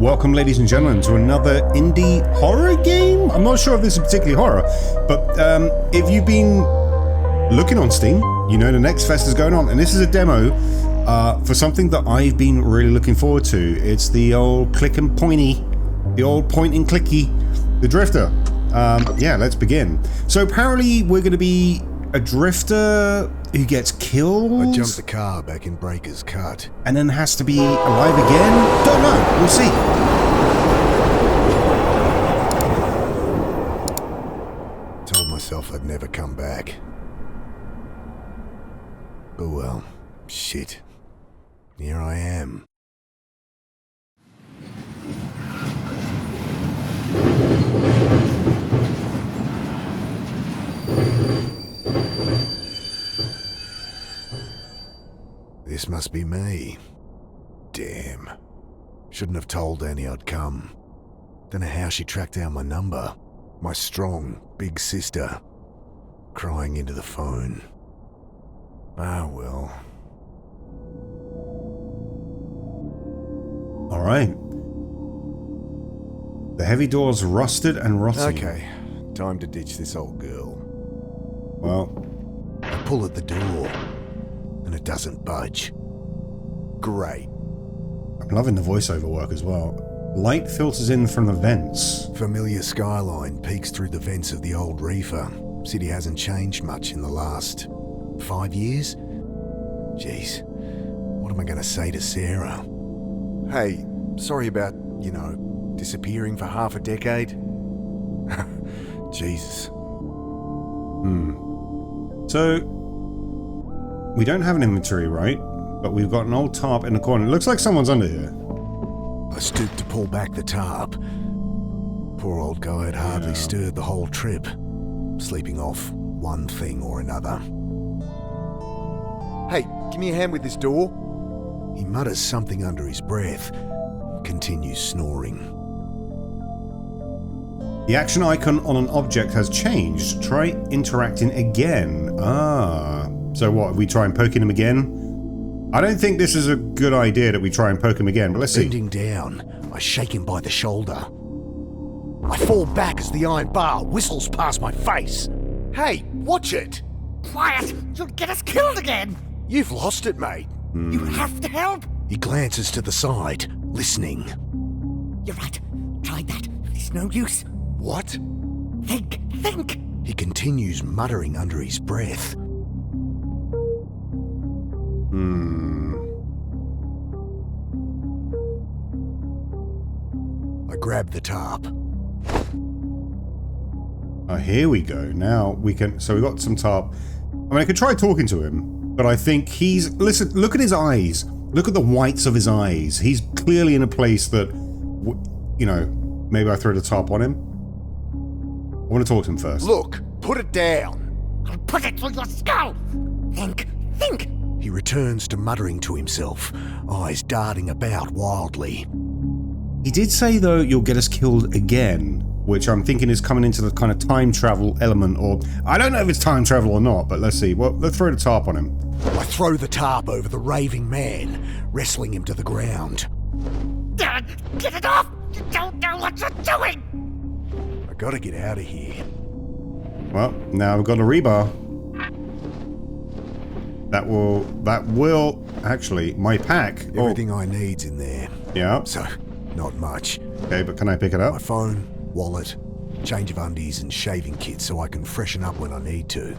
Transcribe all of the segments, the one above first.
Welcome, ladies and gentlemen, to another indie horror game. I'm not sure if this is particularly horror, but if you've been looking on Steam, you know the next fest is going on, and this is a demo for something that I've been really looking forward to. It's the old click and pointy, the old point and clicky, the Drifter. Yeah, let's begin. So apparently we're going to be a drifter who gets killed. I jumped the car back in Breaker's Cut. And then has to be alive again? Don't know. We'll see. Told myself I'd never come back. But well, shit. Here I am. This must be me. Damn. Shouldn't have told Annie I'd come. Don't know how she tracked down my number. My strong, big sister. Crying into the phone. Ah, well. Alright. The heavy door's rusted and rotting. Okay, time to ditch this old girl. Well, I pull at the door. And it doesn't budge. Great. I'm loving the voiceover work as well. Light filters in from the vents. Familiar skyline peeks through the vents of the old reefer. City hasn't changed much in the last 5 years? Jeez, what am I going to say to Sarah? Hey, sorry about, disappearing for half a decade. Jesus. So, we don't have an inventory, right? But we've got an old tarp in the corner. It looks like someone's under here. I stooped to pull back the tarp. Poor old guy had hardly stirred the whole trip, sleeping off one thing or another. Hey, give me a hand with this door. He mutters something under his breath, continues snoring. The action icon on an object has changed. Try interacting again. So what, we try and poking him again? I don't think this is a good idea that we try and poke him again, but let's see. Bending down, I shake him by the shoulder. I fall back as the iron bar whistles past my face. Hey, watch it! Quiet! You'll get us killed again! You've lost it, mate. You have to help! He glances to the side, listening. You're right. Tried that. It's no use. What? Think! He continues muttering under his breath. I grab the tarp. Oh, here we go. Now we can... So we got some tarp. I mean, I could try talking to him, but I think he's... Listen, look at his eyes. Look at the whites of his eyes. He's clearly in a place that... maybe I throw the tarp on him. I want to talk to him first. Look, put it down. I'll put it through your skull! Think! He returns to muttering to himself, eyes darting about wildly. He did say, though, you'll get us killed again, which I'm thinking is coming into the kind of time travel element, or... I don't know if it's time travel or not, but let's see. Well, let's throw the tarp on him. I throw the tarp over the raving man, wrestling him to the ground. Dad, get it off! You don't know what you're doing! I gotta get out of here. Well, now we've got a rebar. That will... Actually, my pack... Everything I need's in there. Yeah. So, not much. Okay, but can I pick it up? My phone, wallet, change of undies and shaving kit so I can freshen up when I need to.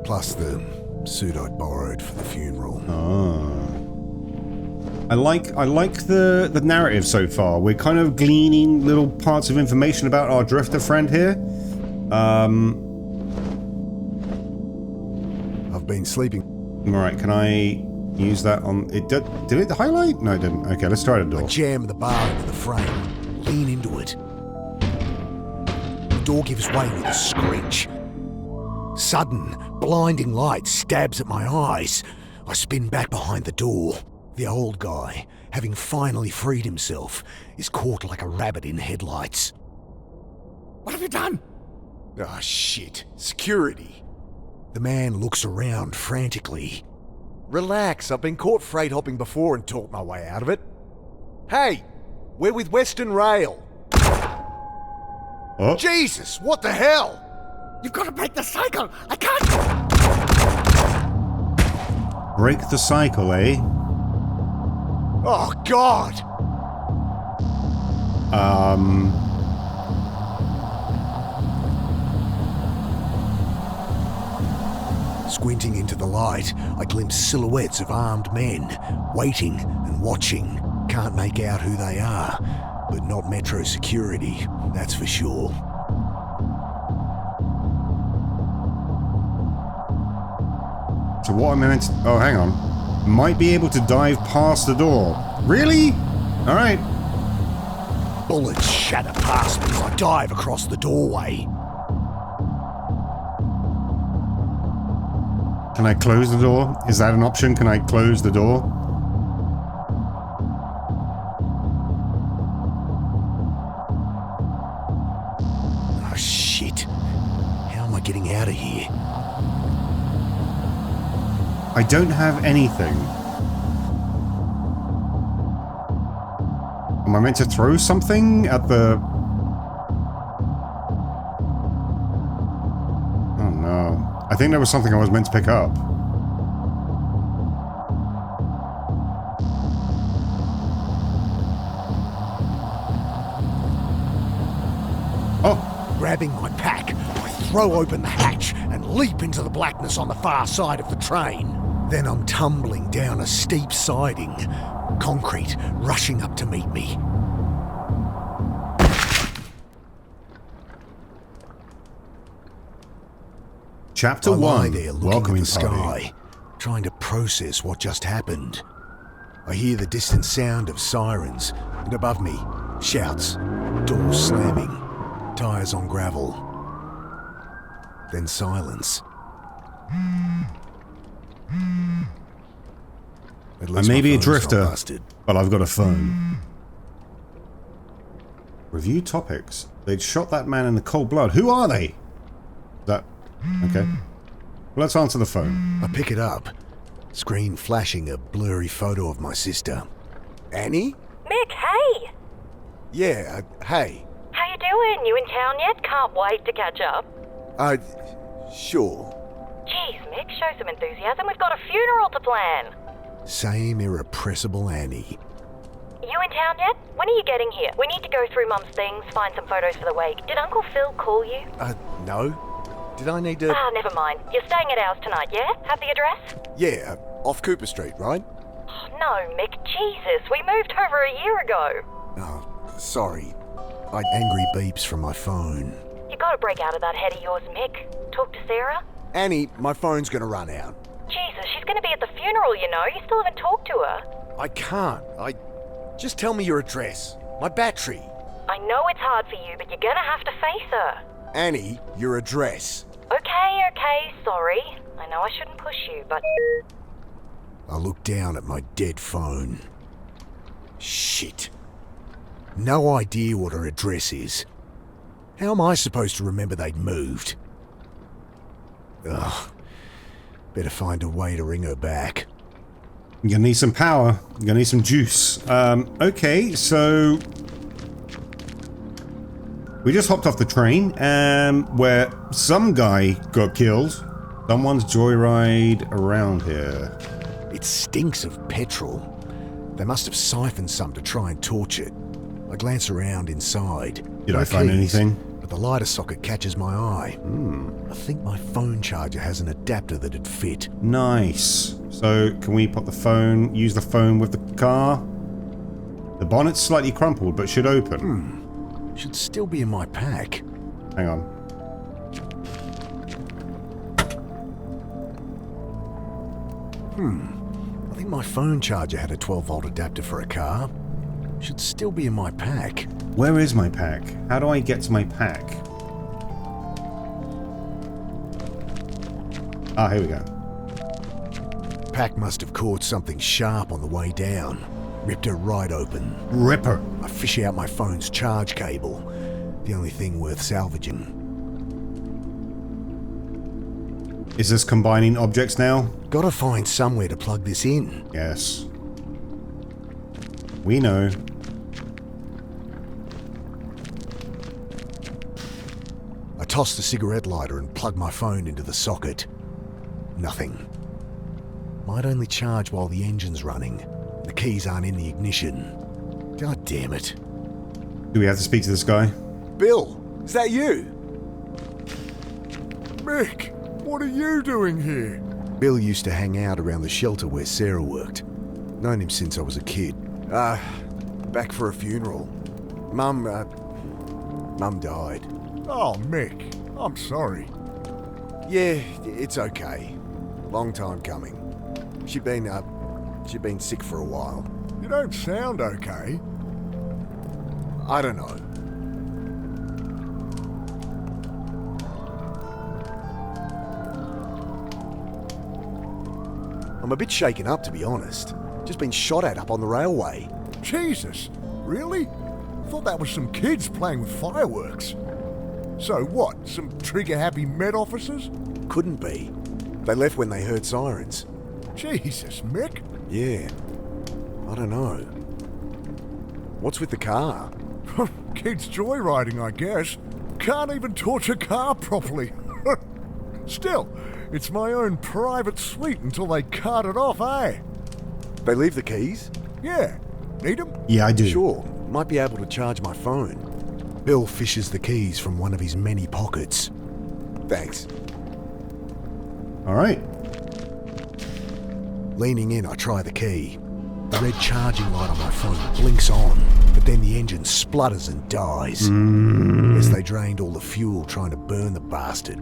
Plus the suit I'd borrowed for the funeral. I like the narrative so far. We're kind of gleaning little parts of information about our drifter friend here. I've been sleeping. Alright, can I use that on... Did it highlight? No, it didn't. Okay, let's try the door. I jam the bar into the frame, lean into it. The door gives way with a screech. Sudden, blinding light stabs at my eyes. I spin back behind the door. The old guy, having finally freed himself, is caught like a rabbit in headlights. What have you done? Ah, shit. Security. The man looks around frantically. Relax, I've been caught freight hopping before and talked my way out of it. Hey, We're with Western Rail. Oh, Jesus, what the hell? You've got to break the cycle. I can't. break the cycle, eh? Oh, God! Squinting into the light, I glimpse silhouettes of armed men, waiting and watching. Can't make out who they are, but not Metro security, that's for sure. So what am I meant to... Oh, hang on. Might be able to dive past the door. Really? Alright. Bullets shatter past me as I dive across the doorway. Can I close the door? Is that an option? Can I close the door? Oh, shit. How am I getting out of here? I don't have anything. Am I meant to throw something at the... Oh no. I think there was something I was meant to pick up. Oh! Grabbing my pack, I throw open the hatch and leap into the blackness on the far side of the train. Then I'm tumbling down a steep siding, concrete rushing up to meet me. Chapter I lie 1. there looking Welcoming at the party. sky, trying to process what just happened. I hear the distant sound of sirens, and above me, shouts, doors slamming, tires on gravel. Then silence. I may be a drifter, but I've got a phone. Review topics. They'd shot that man in the cold blood. Who are they? That... Okay. Well, let's answer the phone. I pick it up, screen flashing a blurry photo of my sister. Annie? Mick, hey! Yeah, hey. How you doing? You in town yet? Can't wait to catch up. Sure. Jeez, Mick, show some enthusiasm. We've got a funeral to plan. Same irrepressible Annie. You in town yet? When are you getting here? We need to go through Mum's things, find some photos for the wake. Did Uncle Phil call you? No. Did I need to... Ah, never mind. You're staying at ours tonight, yeah? Have the address? Yeah, off Cooper Street, right? Oh, no, Mick, Jesus. We moved over a year ago. Oh, sorry. Angry beeps from my phone. You gotta break out of that head of yours, Mick. Talk to Sarah? Annie, my phone's gonna run out. Jesus, she's gonna be at the funeral, you know. You still haven't talked to her. I can't. Just tell me your address. My battery. I know it's hard for you, but you're gonna have to face her. Annie, your address. Okay, sorry. I know I shouldn't push you, but... I look down at my dead phone. Shit. No idea what her address is. How am I supposed to remember they'd moved? Ugh. Better find a way to ring her back. You're gonna need some power. You're gonna need some juice. Okay, so... We just hopped off the train, where some guy got killed. Someone's joyride around here. It stinks of petrol. They must have siphoned some to try and torch it. I glance around inside. Did No I find keys, anything? But the lighter socket catches my eye. I think my phone charger has an adapter that'd fit. Nice. So, can we put the phone, use the phone with the car? The bonnet's slightly crumpled, but should open. Should still be in my pack. Hang on. I think my phone charger had a 12-volt adapter for a car. Should still be in my pack. Where is my pack? How do I get to my pack? Ah, here we go. Pack must have caught something sharp on the way down. Ripped her right open. Ripper. I fish out my phone's charge cable. The only thing worth salvaging. Is this combining objects now? Gotta find somewhere to plug this in. Yes. We know. tossed the cigarette lighter and plugged my phone into the socket. Nothing. Might only charge while the engine's running. The keys aren't in the ignition. God damn it. Do we have to speak to this guy? Bill, is that you? Mick, what are you doing here? Bill used to hang out around the shelter where Sarah worked. Known him since I was a kid. Back for a funeral. Mum died. Oh, Mick, I'm sorry. Yeah, it's okay. Long time coming. She'd been sick for a while. You don't sound okay. I don't know. I'm a bit shaken up, to be honest. Just been shot at up on the railway. Jesus, really? Thought that was some kids playing with fireworks. So what, some trigger-happy Met officers? Couldn't be. They left when they heard sirens. Jesus, Mick. Yeah. I don't know. What's with the car? Kids joyriding, I guess. Can't even torch a car properly. Still, it's my own private suite until they cart it off, eh? They leave the keys? Yeah. Need them? Yeah, I do. Sure. Might be able to charge my phone. Bill fishes the keys from one of his many pockets. Thanks. All right. Leaning in, I try the key. The red charging light on my phone blinks on, but then the engine splutters and dies. As they drained all the fuel trying to burn the bastard.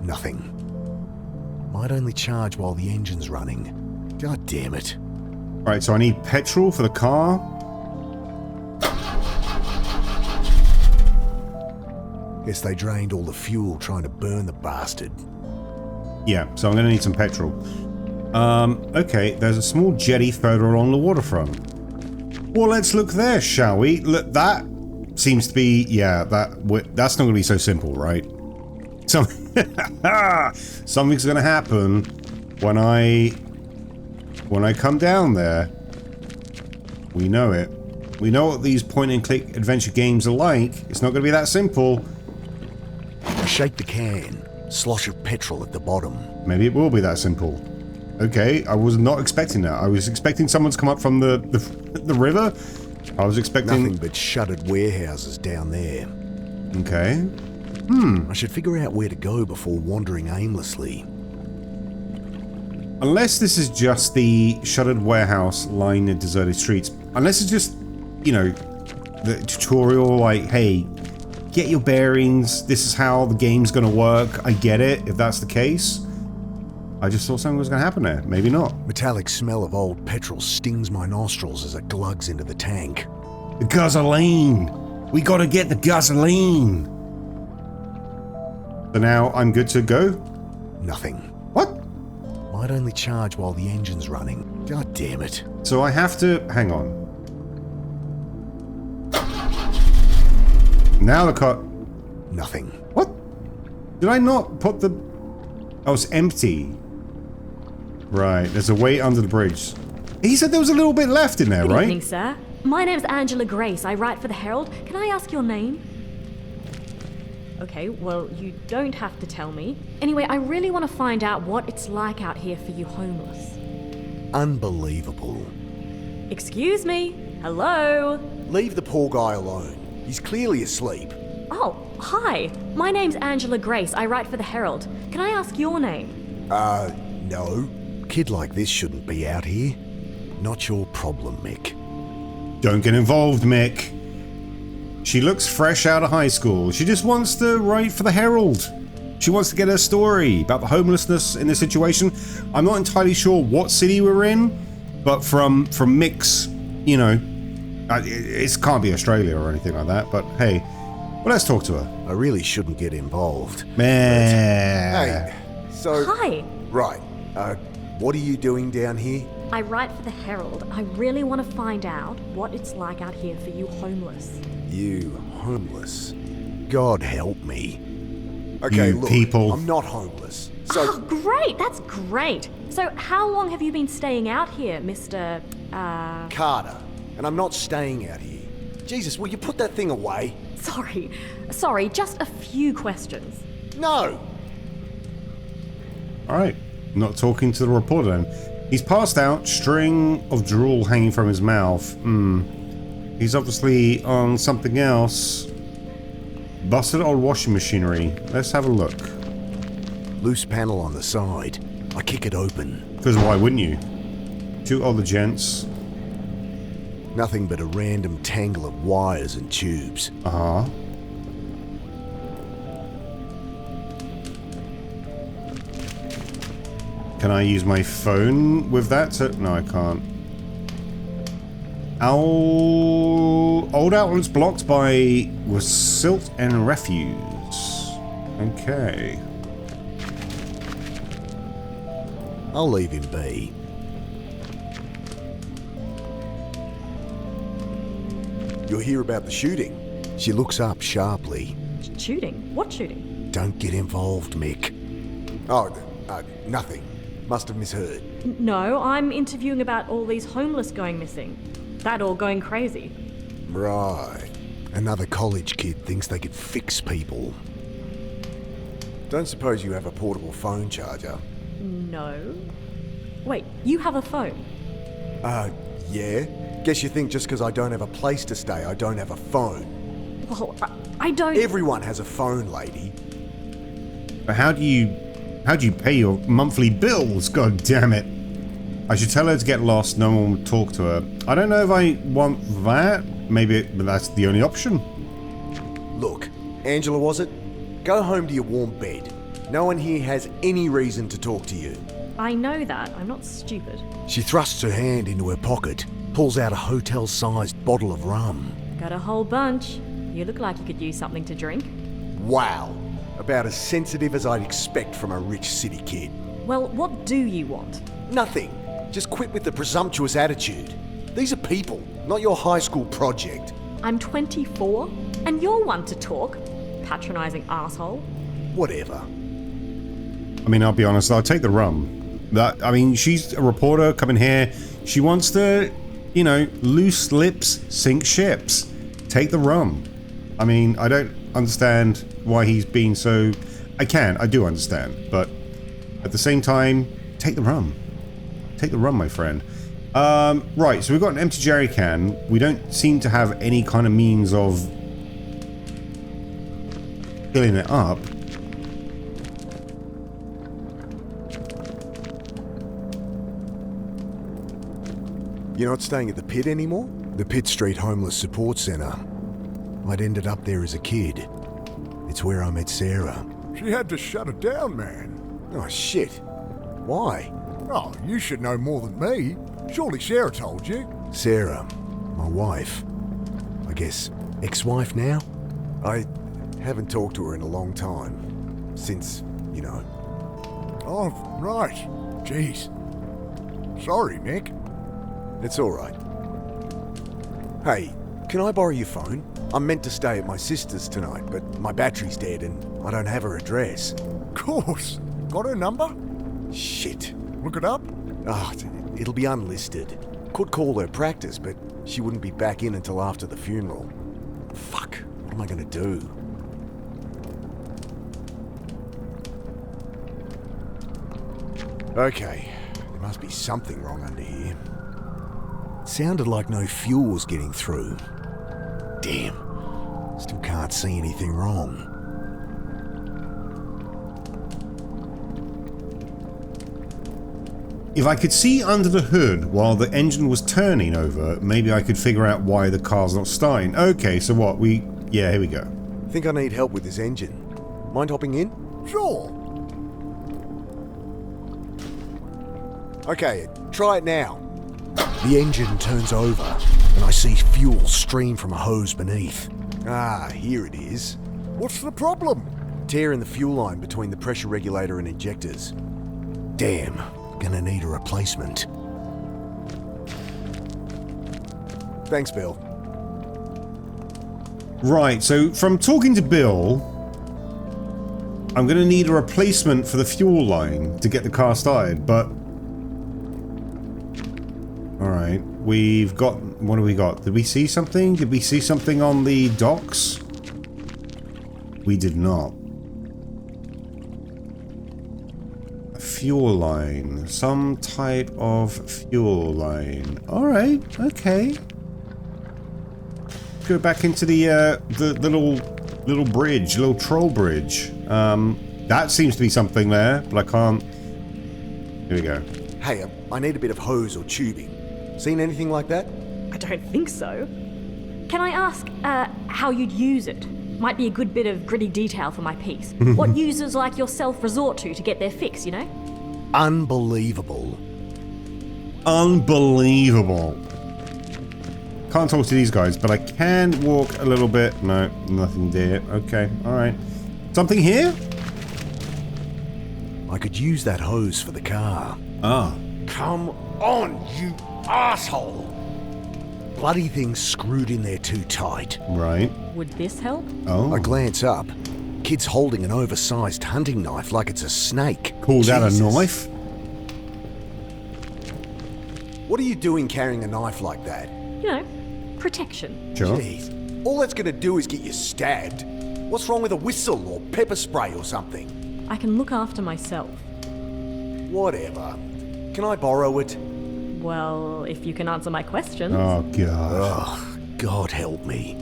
Nothing. Might only charge while the engine's running. God damn it. All right, so I need petrol for the car. Guess they drained all the fuel trying to burn the bastard. Yeah, so I'm going to need some petrol. Okay, there's a small jetty further along the waterfront. Well, let's look there, shall we? Look, that seems to be... Yeah, that's not going to be so simple, right? Something's going to happen when I come down there. We know it. We know what these point-and-click adventure games are like. It's not going to be that simple. I shake the can. Slosh of petrol at the bottom. Maybe it will be that simple. Okay, I was not expecting that. I was expecting someone to come up from the river. I was expecting... Nothing but shuttered warehouses down there. Okay. I should figure out where to go before wandering aimlessly. Unless this is just the shuttered warehouse lying in deserted streets. Unless it's just, you know, the tutorial like, hey, get your bearings. This is how the game's going to work. I get it, if that's the case. I just thought something was going to happen there. Maybe not. Metallic smell of old petrol stings my nostrils as it glugs into the tank. The gasoline! We gotta get the gasoline! So now I'm good to go? Nothing. What? Might only charge while the engine's running. God damn it. So I have to... hang on. Now the car... Nothing. What? Did I not put the... Oh, it's empty. Right, there's a way under the bridge. He said there was a little bit left in there, Good right? evening, sir. My name's Angela Grace. I write for the Herald. Can I ask your name? Okay, well, you don't have to tell me. Anyway, I really want to find out what it's like out here for you homeless. Unbelievable. Excuse me? Hello? Leave the poor guy alone. He's clearly asleep. Oh, hi. My name's Angela Grace. I write for the Herald. Can I ask your name? No. Kid like this shouldn't be out here. Not your problem, Mick. Don't get involved, Mick. She looks fresh out of high school. She just wants to write for the Herald. She wants to get her story about the homelessness in the situation. I'm not entirely sure what city we're in, but from Mick's, you know, it can't be Australia or anything like that, but hey, well, let's talk to her. I really shouldn't get involved. Man. Hey, so... Hi. Right. What are you doing down here? I write for the Herald. I really want to find out what it's like out here for you homeless. You homeless. God help me. Okay, you look, people. I'm not homeless. So, Oh, great! That's great! So, how long have you been staying out here, Mr. Carter, and I'm not staying out here. Jesus, will you put that thing away? Sorry, just a few questions. No! Alright, not talking to the reporter then. He's passed out, string of drool hanging from his mouth. He's obviously on something else. Busted old washing machinery. Let's have a look. Loose panel on the side. I kick it open. Because why wouldn't you? Two older gents. Nothing but a random tangle of wires and tubes. Uh-huh. Can I use my phone with that? No, I can't. Old outlets blocked with silt and refuse. Okay. I'll leave him be. You'll hear about the shooting. She looks up sharply. Shooting? What shooting? Don't get involved, Mick. Oh, nothing. Must have misheard. No, I'm interviewing about all these homeless going missing. That all going crazy. Right. Another college kid thinks they could fix people. Don't suppose you have a portable phone charger? No. Wait, you have a phone? Yeah. Guess you think just because I don't have a place to stay, I don't have a phone. Well, I don't... Everyone has a phone, lady. But how do you pay your monthly bills? God damn it. I should tell her to get lost, no one would talk to her. I don't know if I want that. Maybe but that's the only option. Look, Angela, was it? Go home to your warm bed. No one here has any reason to talk to you. I know that. I'm not stupid. She thrusts her hand into her pocket, pulls out a hotel-sized bottle of rum. Got a whole bunch. You look like you could use something to drink. Wow. About as sensitive as I'd expect from a rich city kid. Well, what do you want? Nothing. Just quit with the presumptuous attitude. These are people, not your high school project. I'm 24, and you're one to talk. Patronizing asshole. Whatever. I mean, I'll be honest, I'll take the rum. She's a reporter coming here. She wants to, loose lips sink ships. Take the rum. I mean, I don't understand why he's being so... I do understand, but at the same time, take the rum. Take the rum, my friend. Right, so we've got an empty jerry can. We don't seem to have any kind of means of filling it up. You're not staying at the Pit anymore? The Pitt Street Homeless Support Centre. I'd ended up there as a kid. It's where I met Sarah. She had to shut it down, man. Oh, shit. Why? Oh, you should know more than me. Surely Sarah told you. Sarah, my wife. I guess ex-wife now? I haven't talked to her in a long time. Since, Oh, right. Jeez. Sorry, Mick. It's all right. Hey, can I borrow your phone? I'm meant to stay at my sister's tonight, but my battery's dead and I don't have her address. Of course. Got her number? Shit. Look it up? Ah, it'll be unlisted. Could call her practice, but she wouldn't be back in until after the funeral. Fuck, what am I gonna do? Okay, there must be something wrong under here. Sounded like no fuel was getting through. Damn, still can't see anything wrong. If I could see under the hood while the engine was turning over, maybe I could figure out why the car's not starting. Okay, so what? Yeah, here we go. Think I need help with this engine. Mind hopping in? Sure. Okay, try it now. The engine turns over, and I see fuel stream from a hose beneath. Ah, here it is. What's the problem? Tear in the fuel line between the pressure regulator and injectors. Damn, gonna need a replacement. Thanks, Bill. Right, so from talking to Bill, I'm going to need a replacement for the fuel line to get the car started, but... Alright, we've got... What do we got? Did we see something? Did we see something on the docks? We did not. A fuel line. Some type of fuel line. Alright, okay. Go back into the little bridge, little troll bridge. That seems to be something there, but I can't... Here we go. Hey, I need a bit of hose or tubing. Seen anything like that? I don't think so. Can I ask, how you'd use it? Might be a good bit of gritty detail for my piece. What users like yourself resort to get their fix, you know? Unbelievable. Unbelievable. Can't talk to these guys, but I can walk a little bit. No, nothing there. Okay, alright. Something here? I could use that hose for the car. Ah. Come on, you asshole! Bloody thing's screwed in there too tight. Right. Would this help? Oh. I glance up. Kid's holding an oversized hunting knife like it's a snake. Call that a Jesus. knife? What are you doing carrying a knife like that? You know, protection. Sure. Jeez. All that's gonna do is get you stabbed. What's wrong with a whistle or pepper spray or something? I can look after myself. Whatever. Can I borrow it? Well, if you can answer my questions. Oh, God. Oh, God help me.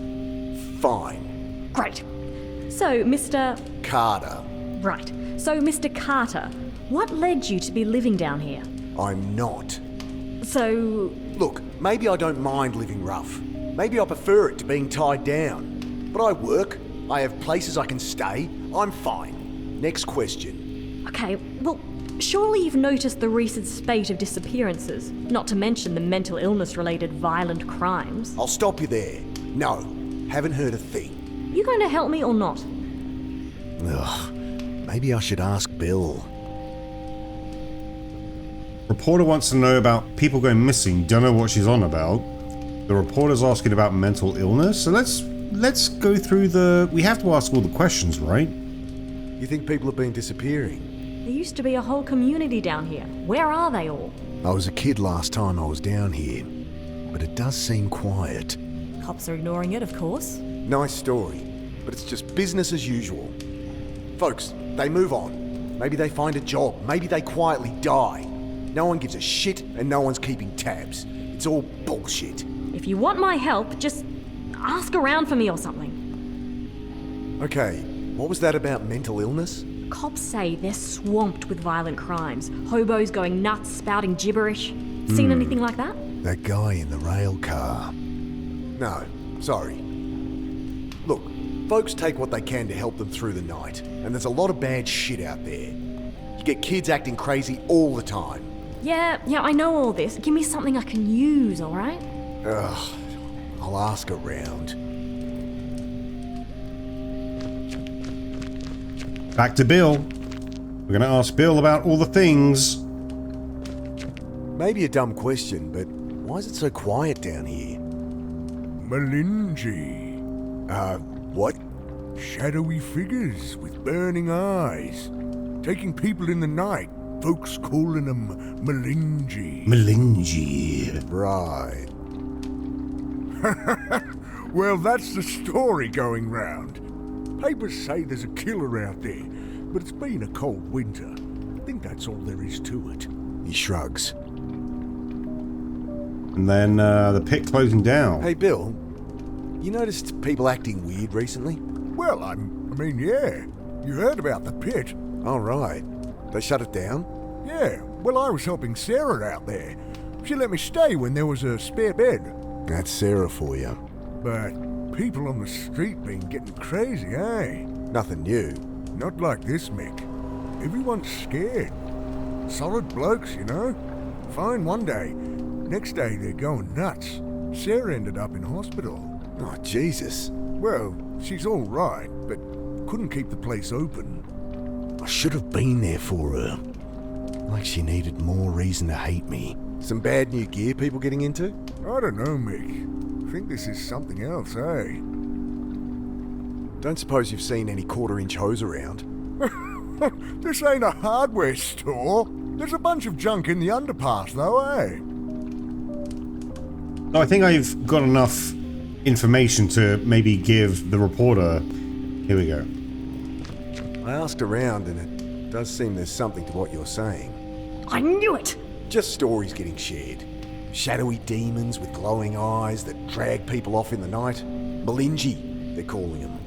Fine. Great. So, Mr. Carter. Right. So, Mr. Carter, what led you to be living down here? I'm not. So, Look, maybe I don't mind living rough. Maybe I prefer it to being tied down. But I work. I have places I can stay. I'm fine. Next question. okay, well, surely you've noticed the recent spate of disappearances, not to mention the mental illness-related violent crimes. I'll stop you there. No, haven't heard a thing. You going to help me or not? Ugh, maybe I should ask Bill. Reporter wants to know about people going missing. Don't know what she's on about. The reporter's asking about mental illness. So let's go through the... We have to ask all the questions, right? You think people have been disappearing? There used to be a whole community down here. Where are they all? I was a kid last time I was down here, but it does seem quiet. Cops are ignoring it, of course. Nice story, but it's just business as usual. Folks, they move on. Maybe they find a job. Maybe they quietly die. No one gives a shit and no one's keeping tabs. It's all bullshit. If you want my help, just ask around for me or something. Okay, what was that about mental illness? Cops say they're swamped with violent crimes. Hobos going nuts, spouting gibberish. Seen anything like that? That guy in the rail car. No, sorry. Look, folks take what they can to help them through the night, and there's a lot of bad shit out there. You get kids acting crazy all the time. Yeah, I know all this. Give me something I can use, alright? Ugh, I'll ask around. Back to Bill. We're going to ask Bill about all the things. Maybe a dumb question, but why is it so quiet down here? Melingi. What? Shadowy figures with burning eyes. Taking people in the night. Folks calling them Melingi. Melingi. Right. Well, that's the story going round. Papers say there's a killer out there, but it's been a cold winter. I think that's all there is to it. He shrugs. And then the pit closing down. Hey, Bill, you noticed people acting weird recently? Well, I mean, yeah. You heard about the pit. All right. They shut it down? Yeah, well, I was helping Sarah out there. She let me stay when there was a spare bed. That's Sarah for you. But people on the street been getting crazy, eh? Nothing new. Not like this, Mick. Everyone's scared. Solid blokes, you know? Fine one day. Next day, they're going nuts. Sarah ended up in hospital. Oh, Jesus. Well, she's all right, but couldn't keep the place open. I should have been there for her. Like she needed more reason to hate me. Some bad new gear people getting into? I don't know, Mick. I think this is something else, eh? Don't suppose you've seen any quarter-inch hose around? This ain't a hardware store. There's a bunch of junk in the underpass, though, eh? No, I think I've got enough information to maybe give the reporter... Here we go. I asked around, and it does seem there's something to what you're saying. I knew it! Just stories getting shared. Shadowy demons with glowing eyes that drag people off in the night. Malinji, they're calling them.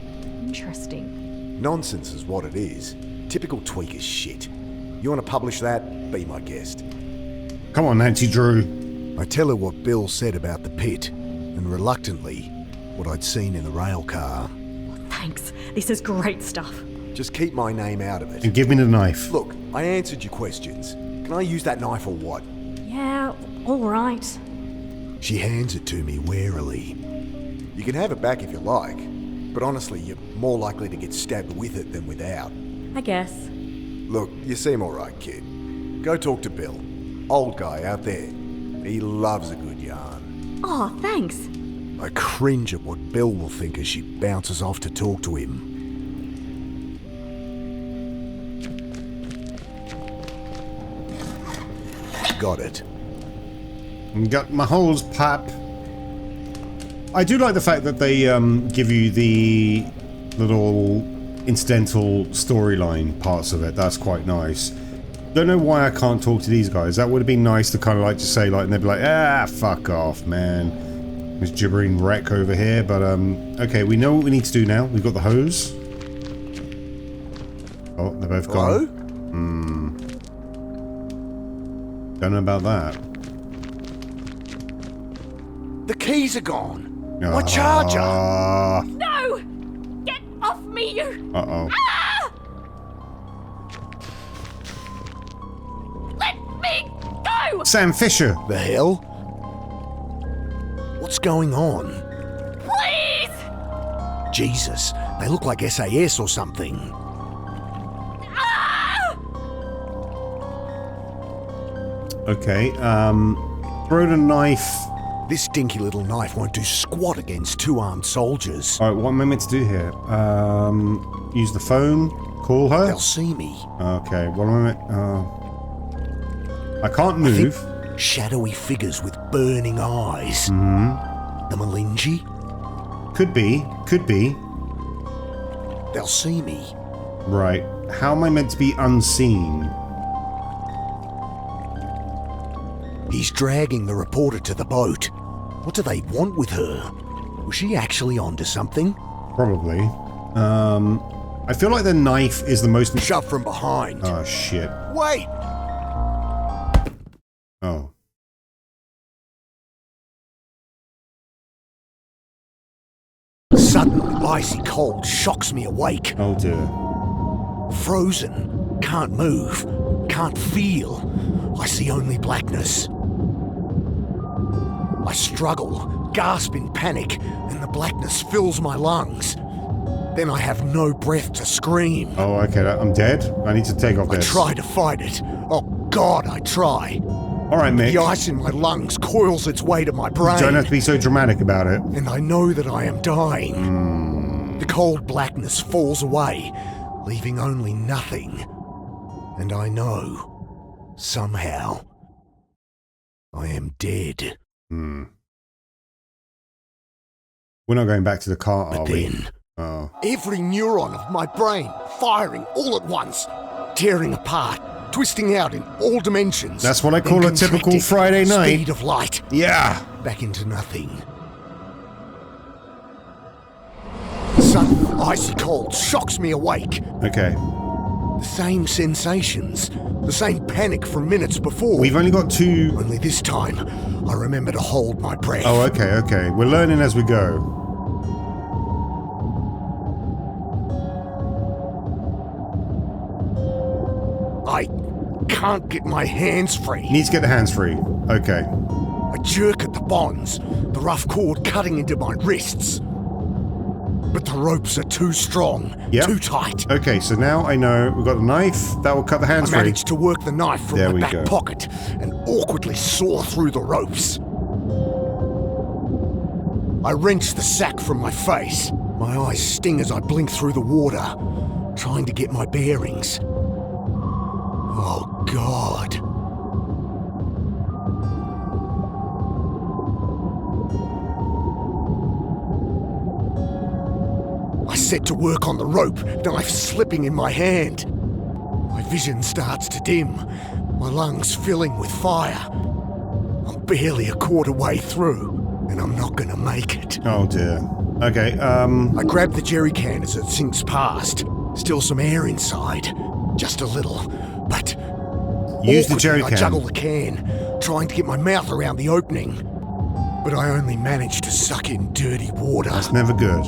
Interesting. Nonsense is what it is. Typical tweaker shit. You want to publish that? Be my guest. Come on, Nancy Drew. I tell her what Bill said about the pit, and reluctantly, what I'd seen in the rail car. Thanks. This is great stuff. Just keep my name out of it. And give me the knife. Look, I answered your questions. Can I use that knife or what? Yeah, alright. She hands it to me warily. You can have it back if you like, but honestly, you're more likely to get stabbed with it than without. I guess. Look, you seem alright, kid. Go talk to Bill. Old guy out there. He loves a good yarn. Oh, thanks. I cringe at what Bill will think as she bounces off to talk to him. Got it. Got my holes, pap. I do like the fact that they give you the little incidental storyline parts of it. That's quite nice. Don't know why I can't talk to these guys. That would have been nice to kind of like just say like, and they'd be like, ah, fuck off, man. This gibbering wreck over here. But okay, we know what we need to do now. We've got the hose. Oh, they're both gone. Don't know about that. The keys are gone. My charger. No! Get off me, you! Uh-oh. Ah! Let me go! Sam Fisher. The hell? What's going on? Please! Jesus, they look like SAS or something. Ah! Okay, throw the knife. This dinky little knife won't do squat against two armed soldiers. Alright, what am I meant to do here? Use the phone? Call her? They'll see me. Okay, what am I meant... I can't move. Shadowy figures with burning eyes. The Malinji? Could be. Could be. They'll see me. Right. How am I meant to be unseen? He's dragging the reporter to the boat. What do they want with her? Was she actually onto something? Probably. I feel like the knife is the most... Shove from behind. Oh, shit. Wait! Oh. Sudden, icy cold shocks me awake. Oh, dear. Frozen. Can't move. Can't feel. I see only blackness. I struggle, gasp in panic, and the blackness fills my lungs. Then I have no breath to scream. Oh, okay. I'm dead. I need to take off I this. try to fight it. Oh, God, I try. All right, Mick. The ice in my lungs coils its way to my brain. Don't have to be so dramatic about it. And I know that I am dying. The cold blackness falls away, leaving only nothing. And I know, somehow, I am dead. We're not going back to the car, are But we? then, Oh. every neuron of my brain firing all at once, tearing apart, twisting out in all dimensions. That's what I then call a typical contracting Friday night. Speed of light. Yeah. Back into nothing. Sudden icy cold shocks me awake. Okay. The same sensations, the same panic from minutes before. We've only got two... Only this time, I remember to hold my breath. Oh, okay, okay. We're learning as we go. I can't get my hands free. Needs to get the hands free. Okay. I jerk at the bonds, the rough cord cutting into my wrists. But the ropes are too strong, Yep. too tight. Okay, so now I know we've got the knife. That will cut the hands I free. manage to work the knife from There my we back go. pocket and awkwardly saw through the ropes. I wrench the sack from my face. My eyes sting as I blink through the water. trying to get my bearings. Oh, God. I set to work on the rope, knife slipping in my hand. My vision starts to dim, my lungs filling with fire. I'm barely a quarter way through, and I'm not gonna make it. Oh dear. Okay, I grab the jerry can as it sinks past. Still some air inside. Just a little, but... use the jerry I can. juggle the can, trying to get my mouth around the opening. But I only manage to suck in dirty water. That's never good.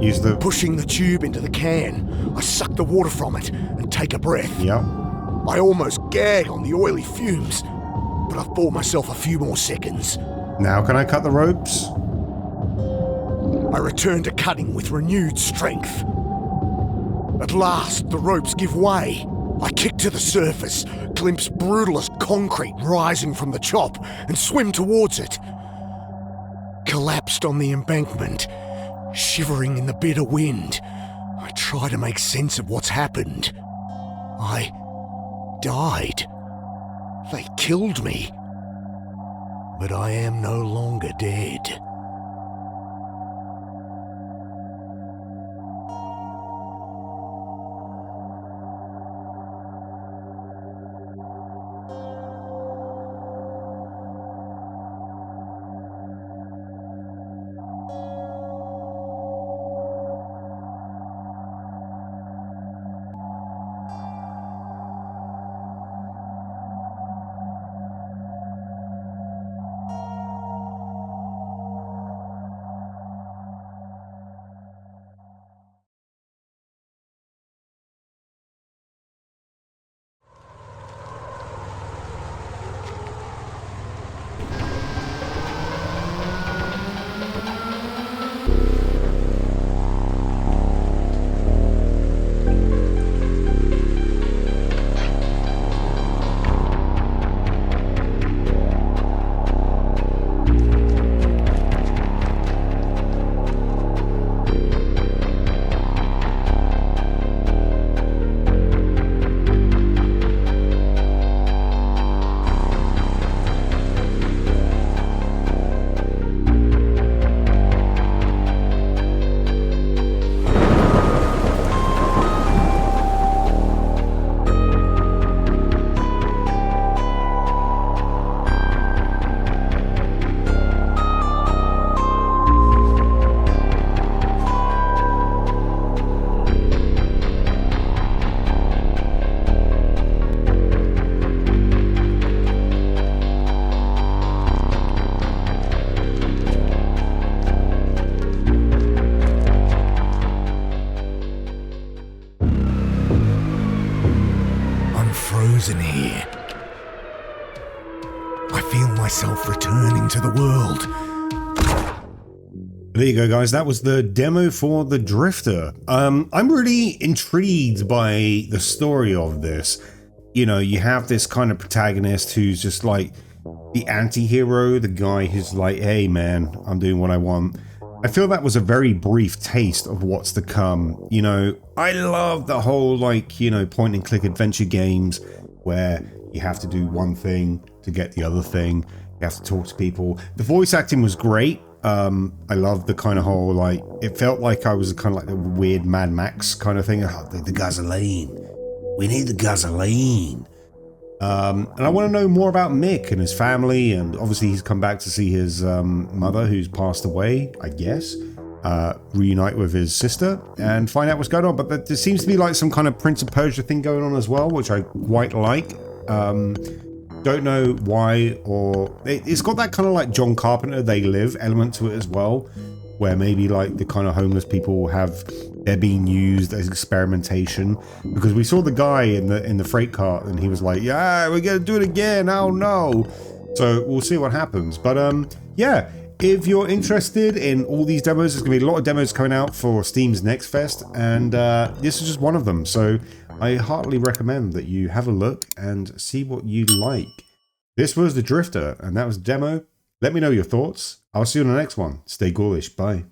Use the... Pushing the tube into the can, I suck the water from it and take a breath. Yep. I almost gag on the oily fumes, but I've bought myself a few more seconds. Now can I cut the ropes? I return to cutting with renewed strength. At last, the ropes give way. I kick to the surface, glimpse brutalist concrete rising from the chop, and swim towards it. Collapsed on the embankment, shivering in the bitter wind, I try to make sense of what's happened. I died. They killed me. But I am no longer dead. Frozen here. I feel myself returning to the world. There you go, guys. That was the demo for The Drifter. I'm really intrigued by the story of this. You know, you have this kind of protagonist who's just like the anti-hero, the guy who's like, hey man, I'm doing what I want. I feel that was a very brief taste of what's to come. You know, I love the whole, like, you know, point and click adventure games where you have to do one thing to get the other thing. You have to talk to people. The voice acting was great. I love the kind of whole, like, it felt like I was kind of like the weird Mad Max kind of thing. Oh, the gasoline. We need the gasoline. And I want to know more about Mick and his family, and obviously he's come back to see his mother who's passed away, I guess, reunite with his sister and find out what's going on. But there seems to be like some kind of Prince of Persia thing going on as well, which I quite like. Don't know why, or it's got that kind of like John Carpenter They Live element to it as well, where maybe like the kind of homeless people they're being used as experimentation, because we saw the guy in the freight cart and he was like, yeah, we're gonna do it again, oh no. So we'll see what happens. But yeah, if you're interested in all these demos, there's gonna be a lot of demos coming out for Steam's Next Fest, and this is just one of them. So I heartily recommend that you have a look and see what you like. This was The Drifter, and that was a demo. Let me know your thoughts. I'll see you on the next one. Stay ghoulish. Bye.